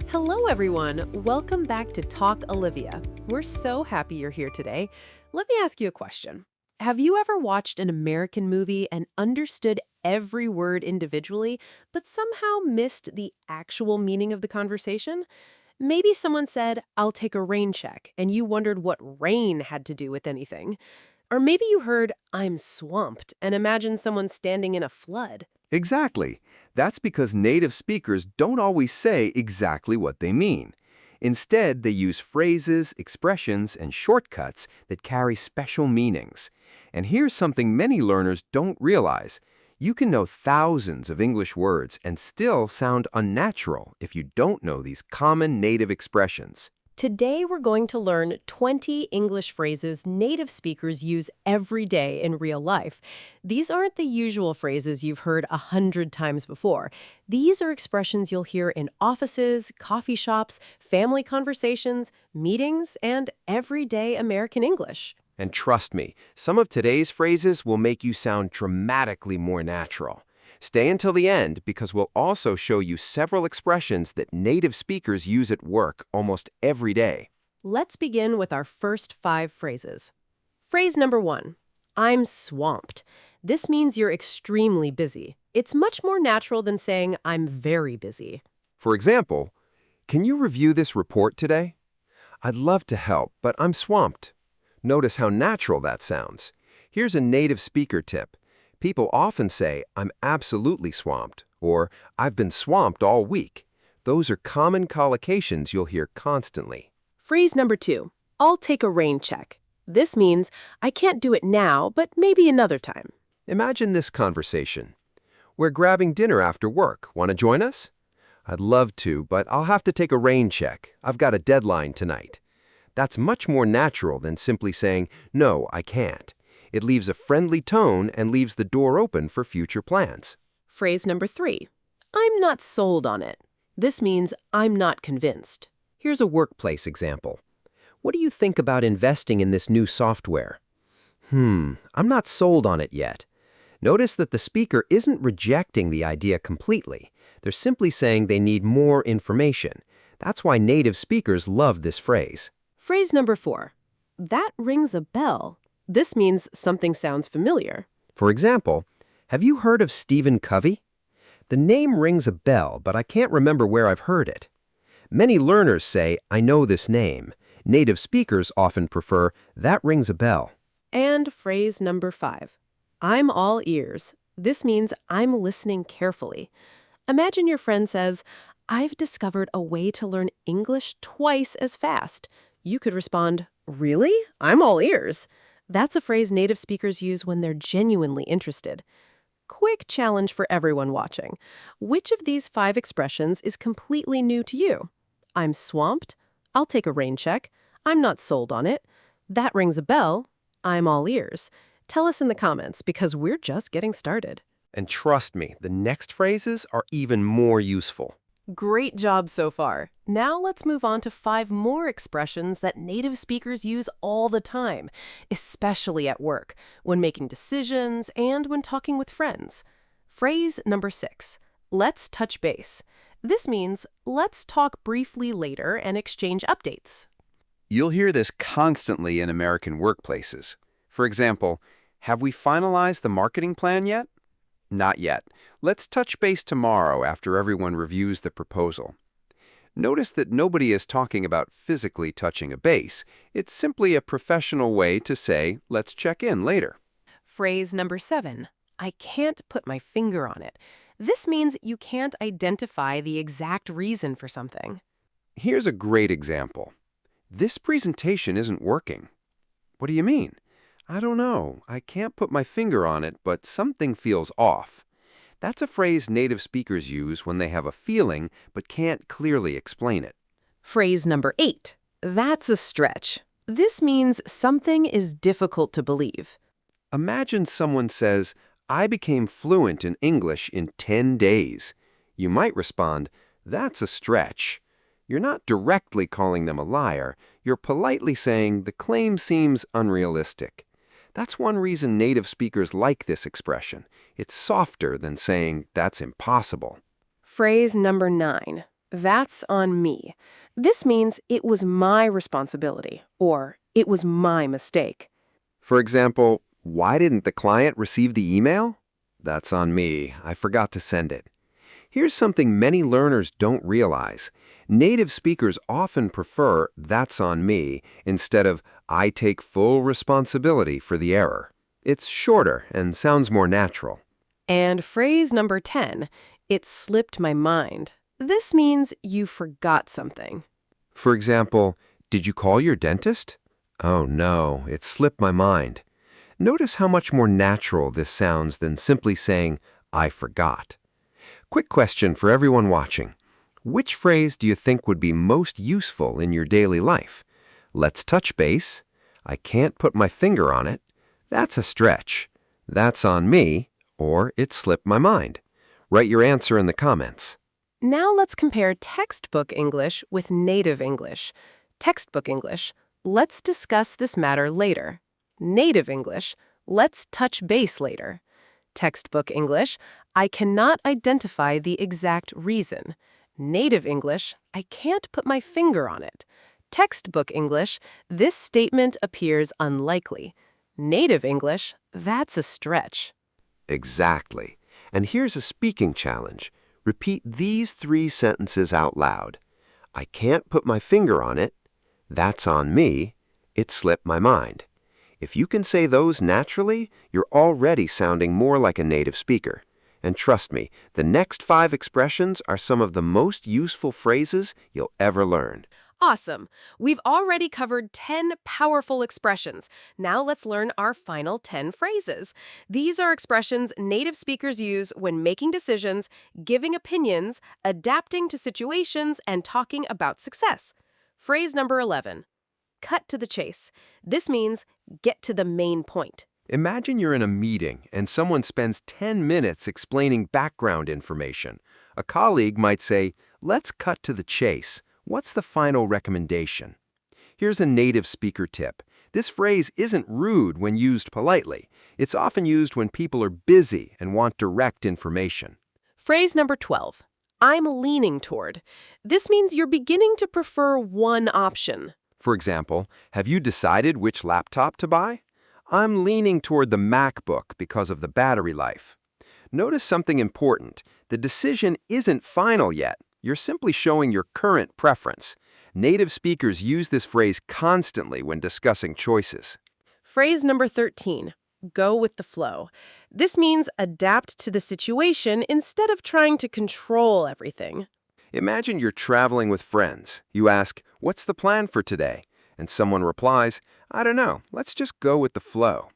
Hello, everyone. Welcome back to Talk Olivia. We're so happy you're here today. Let me ask you a question. Have you ever watched an American movie and understood every word individually, but somehow missed the actual meaning of the conversation? Maybe someone said, "I'll take a rain check," and you wondered what rain had to do with anything. Or maybe you heard, "I'm swamped," and imagined someone standing in a flood. Exactly. That's because native speakers don't always say exactly what they mean. Instead, they use phrases, expressions, and shortcuts that carry special meanings. And here's something many learners don't realize. You can know thousands of English words and still sound unnatural if you don't know these common native expressions. Today, we're going to learn 20 English phrases native speakers use every day in real life. These aren't the usual phrases you've heard 100 times before. These are expressions you'll hear in offices, coffee shops, family conversations, meetings, and everyday American English. And trust me, some of today's phrases will make you sound dramatically more natural. Stay until the end because we'll also show you several expressions that native speakers use at work almost every day. Let's begin with our first 5 phrases. Phrase number 1, "I'm swamped." This means you're extremely busy. It's much more natural than saying, "I'm very busy." For example, can you review this report today? I'd love to help, but I'm swamped. Notice how natural that sounds. Here's a native speaker tip. People often say, "I'm absolutely swamped," or "I've been swamped all week." Those are common collocations you'll hear constantly. Phrase number 2, "I'll take a rain check." This means, I can't do it now, but maybe another time. Imagine this conversation. We're grabbing dinner after work. Want to join us? I'd love to, but I'll have to take a rain check. I've got a deadline tonight. That's much more natural than simply saying, "No, I can't." It leaves a friendly tone and leaves the door open for future plans. Phrase number 3, "I'm not sold on it." This means, I'm not convinced. Here's a workplace example. What do you think about investing in this new software? I'm not sold on it yet. Notice that the speaker isn't rejecting the idea completely. They're simply saying they need more information. That's why native speakers love this phrase. Phrase number 4, "That rings a bell." This means something sounds familiar. For example, have you heard of Stephen Covey? The name rings a bell, but I can't remember where I've heard it. Many learners say, "I know this name." Native speakers often prefer, "That rings a bell." And phrase number 5, "I'm all ears." This means I'm listening carefully. Imagine your friend says, "I've discovered a way to learn English twice as fast." You could respond, "Really? I'm all ears." That's a phrase native speakers use when they're genuinely interested. Quick challenge for everyone watching. Which of these 5 expressions is completely new to you? I'm swamped. I'll take a rain check. I'm not sold on it. That rings a bell. I'm all ears. Tell us in the comments because we're just getting started. And trust me, the next phrases are even more useful. Great job so far. Now let's move on to 5 more expressions that native speakers use all the time, especially at work, when making decisions and when talking with friends. Phrase number 6, "Let's touch base." This means, let's talk briefly later and exchange updates. You'll hear this constantly in American workplaces. For example, have we finalized the marketing plan yet? Not yet. Let's touch base tomorrow after everyone reviews the proposal. Notice that nobody is talking about physically touching a base. It's simply a professional way to say, let's check in later. Phrase number 7, "I can't put my finger on it." This means you can't identify the exact reason for something. Here's a great example. This presentation isn't working. What do you mean? I don't know. I can't put my finger on it, but something feels off. That's a phrase native speakers use when they have a feeling but can't clearly explain it. Phrase number 8, "That's a stretch." This means something is difficult to believe. Imagine someone says, "I became fluent in English in 10 days." You might respond, "That's a stretch." You're not directly calling them a liar. You're politely saying the claim seems unrealistic. That's one reason native speakers like this expression. It's softer than saying, "That's impossible." Phrase number 9, That's on me. This means it was my responsibility, or it was my mistake. For example, why didn't the client receive the email? That's on me. I forgot to send it. Here's something many learners don't realize. Native speakers often prefer "that's on me" instead of "I take full responsibility for the error." It's shorter and sounds more natural. And phrase number 10, it slipped my mind. This means you forgot something. For example, did you call your dentist? Oh no, it slipped my mind. Notice how much more natural this sounds than simply saying, I forgot. Quick question for everyone watching. Which phrase do you think would be most useful in your daily life? Let's touch base. I can't put my finger on it. That's a stretch. That's on me, or it slipped my mind. Write your answer in the comments. Now let's compare textbook English with native English. Textbook English, let's discuss this matter later. Native English, let's touch base later. Textbook English, I cannot identify the exact reason. Native English, I can't put my finger on it. Textbook English, this statement appears unlikely. Native English, that's a stretch. Exactly. And here's a speaking challenge. Repeat these 3 sentences out loud. I can't put my finger on it. That's on me. It slipped my mind. If you can say those naturally, you're already sounding more like a native speaker. And trust me, the next 5 expressions are some of the most useful phrases you'll ever learn. Awesome! We've already covered 10 powerful expressions. Now let's learn our final 10 phrases. These are expressions native speakers use when making decisions, giving opinions, adapting to situations, and talking about success. Phrase number 11. Cut to the chase. This means get to the main point. Imagine you're in a meeting and someone spends 10 minutes explaining background information. A colleague might say, let's cut to the chase. What's the final recommendation? Here's a native speaker tip. This phrase isn't rude when used politely. It's often used when people are busy and want direct information. Phrase number 12. I'm leaning toward. This means you're beginning to prefer one option. For example, have you decided which laptop to buy? I'm leaning toward the MacBook because of the battery life. Notice something important. The decision isn't final yet. You're simply showing your current preference. Native speakers use this phrase constantly when discussing choices. Phrase number 13. Go with the flow. This means adapt to the situation instead of trying to control everything. Imagine you're traveling with friends. You ask, what's the plan for today? And someone replies, I don't know, let's just go with the flow.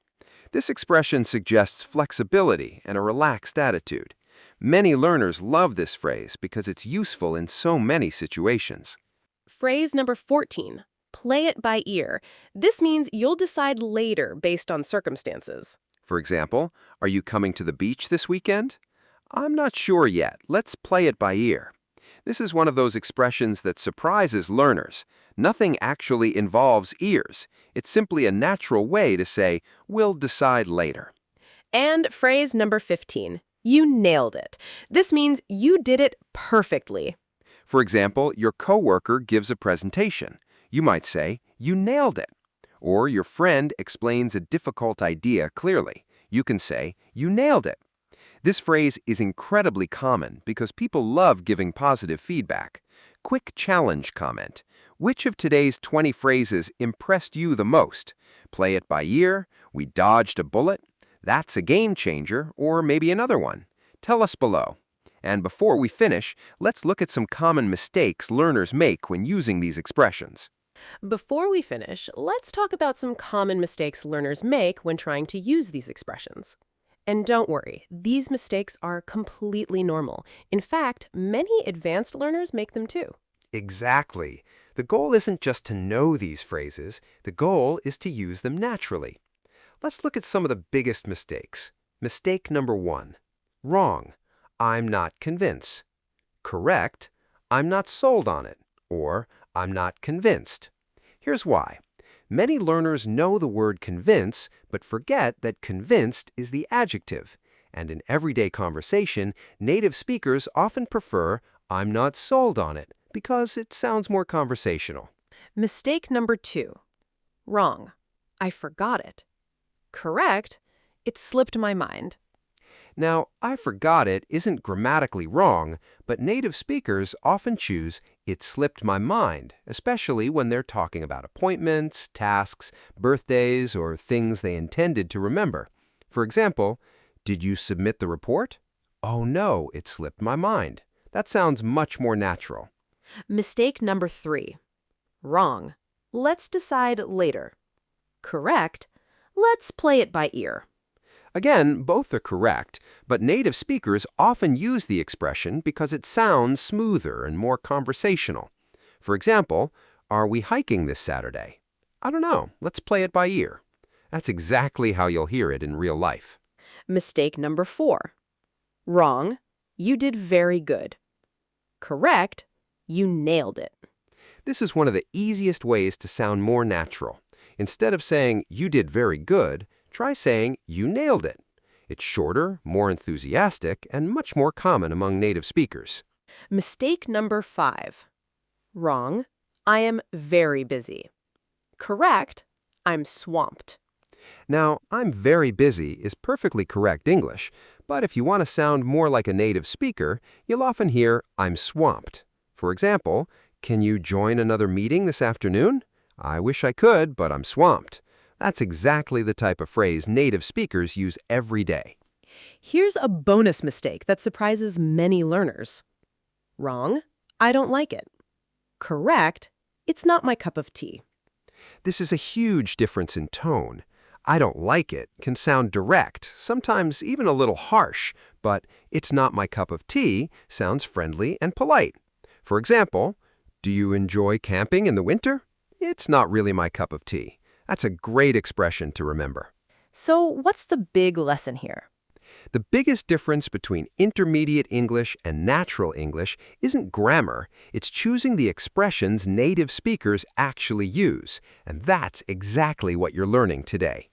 This expression suggests flexibility and a relaxed attitude. Many learners love this phrase because it's useful in so many situations. Phrase number 14. Play it by ear. This means you'll decide later based on circumstances. For example, are you coming to the beach this weekend? I'm not sure yet. Let's play it by ear. This is one of those expressions that surprises learners. Nothing actually involves ears. It's simply a natural way to say, we'll decide later. And phrase number 15. You nailed it. This means you did it perfectly. For example, your coworker gives a presentation. You might say, you nailed it. Or your friend explains a difficult idea clearly. You can say, you nailed it. This phrase is incredibly common because people love giving positive feedback. Quick challenge comment. Which of today's 20 phrases impressed you the most? Play it by ear, we dodged a bullet, that's a game changer, or maybe another one. Tell us below. And before we finish, let's look at some common mistakes learners make when using these expressions. Before we finish, let's talk about some common mistakes learners make when trying to use these expressions. And don't worry, these mistakes are completely normal. In fact, many advanced learners make them too. Exactly. The goal isn't just to know these phrases. The goal is to use them naturally. Let's look at some of the biggest mistakes. Mistake number 1. Wrong. I'm not convinced. Correct. I'm not sold on it. Or I'm not convinced. Here's why. Many learners know the word convince, but forget that convinced is the adjective. And in everyday conversation, native speakers often prefer I'm not sold on it, because it sounds more conversational. Mistake number 2. Wrong. I forgot it. Correct. It slipped my mind. Now, I forgot it isn't grammatically wrong, but native speakers often choose it slipped my mind, especially when they're talking about appointments, tasks, birthdays, or things they intended to remember. For example, did you submit the report? Oh no, it slipped my mind. That sounds much more natural. Mistake number 3. Wrong. Let's decide later. Correct. Let's play it by ear. Again, both are correct, but native speakers often use the expression because it sounds smoother and more conversational. For example, are we hiking this Saturday? I don't know. Let's play it by ear. That's exactly how you'll hear it in real life. Mistake number 4. Wrong. You did very good. Correct. You nailed it. This is one of the easiest ways to sound more natural. Instead of saying, you did very good, try saying, you nailed it. It's shorter, more enthusiastic, and much more common among native speakers. Mistake number 5. Wrong. I am very busy. Correct. I'm swamped. Now, I'm very busy is perfectly correct English, but if you want to sound more like a native speaker, you'll often hear, I'm swamped. For example, can you join another meeting this afternoon? I wish I could, but I'm swamped. That's exactly the type of phrase native speakers use every day. Here's a bonus mistake that surprises many learners. Wrong. I don't like it. Correct. It's not my cup of tea. This is a huge difference in tone. I don't like it can sound direct, sometimes even a little harsh, but it's not my cup of tea sounds friendly and polite. For example, do you enjoy camping in the winter? It's not really my cup of tea. That's a great expression to remember. So what's the big lesson here? The biggest difference between intermediate English and natural English isn't grammar, it's choosing the expressions native speakers actually use, and that's exactly what you're learning today.